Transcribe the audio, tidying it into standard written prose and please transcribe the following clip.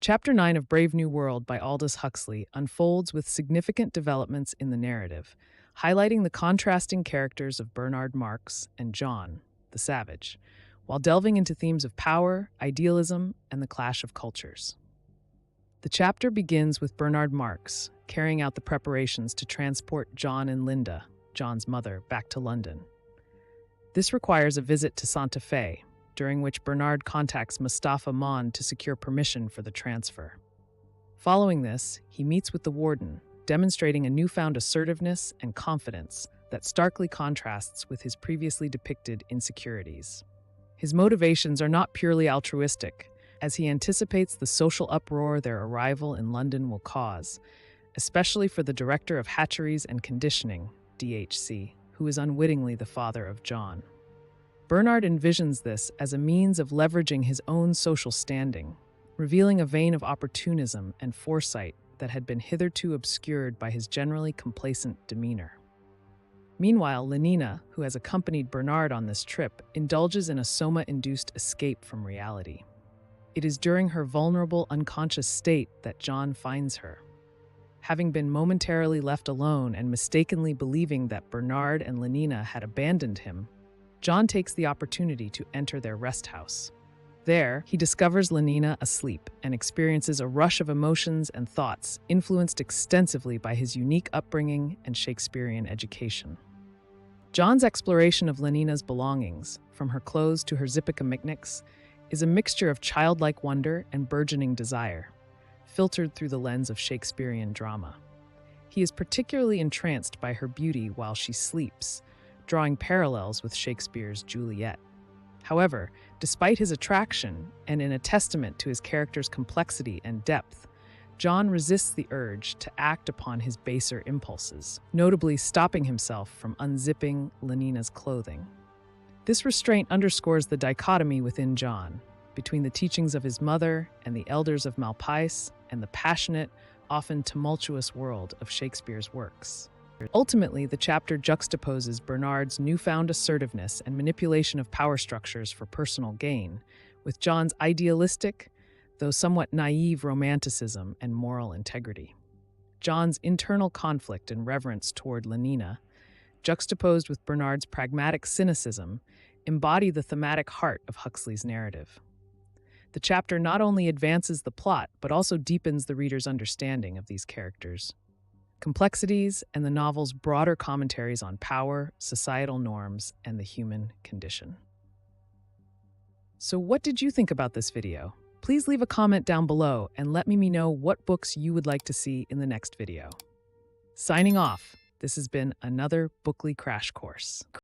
Chapter 9 of Brave New World by Aldous Huxley unfolds with significant developments in the narrative, highlighting the contrasting characters of Bernard Marx and John, the Savage, while delving into themes of power, idealism, and the clash of cultures. The chapter begins with Bernard Marx carrying out the preparations to transport John and Linda, John's mother, back to London. This requires a visit to Santa Fe, during which Bernard contacts Mustapha Mond to secure permission for the transfer. Following this, he meets with the warden, demonstrating a newfound assertiveness and confidence that starkly contrasts with his previously depicted insecurities. His motivations are not purely altruistic, as he anticipates the social uproar their arrival in London will cause, especially for the Director of Hatcheries and Conditioning, DHC, who is unwittingly the father of John. Bernard envisions this as a means of leveraging his own social standing, revealing a vein of opportunism and foresight that had been hitherto obscured by his generally complacent demeanor. Meanwhile, Lenina, who has accompanied Bernard on this trip, indulges in a soma-induced escape from reality. It is during her vulnerable, unconscious state that John finds her. Having been momentarily left alone and mistakenly believing that Bernard and Lenina had abandoned him, John takes the opportunity to enter their rest house. There, he discovers Lenina asleep and experiences a rush of emotions and thoughts influenced extensively by his unique upbringing and Shakespearean education. John's exploration of Lenina's belongings, from her clothes to her Zippika is a mixture of childlike wonder and burgeoning desire, filtered through the lens of Shakespearean drama. He is particularly entranced by her beauty while she sleeps, drawing parallels with Shakespeare's Juliet. However, despite his attraction, and in a testament to his character's complexity and depth, John resists the urge to act upon his baser impulses, notably stopping himself from unzipping Lenina's clothing. This restraint underscores the dichotomy within John, between the teachings of his mother and the elders of Malpais and the passionate, often tumultuous world of Shakespeare's works. Ultimately, the chapter juxtaposes Bernard's newfound assertiveness and manipulation of power structures for personal gain, with John's idealistic, though somewhat naive romanticism and moral integrity. John's internal conflict and reverence toward Lenina, juxtaposed with Bernard's pragmatic cynicism, embody the thematic heart of Huxley's narrative. The chapter not only advances the plot, but also deepens the reader's understanding of these characters' complexities and the novel's broader commentaries on power, societal norms, and the human condition. So what did you think about this video? Please leave a comment down below and let me know what books you would like to see in the next video. Signing off, this has been another Bookly Crash Course.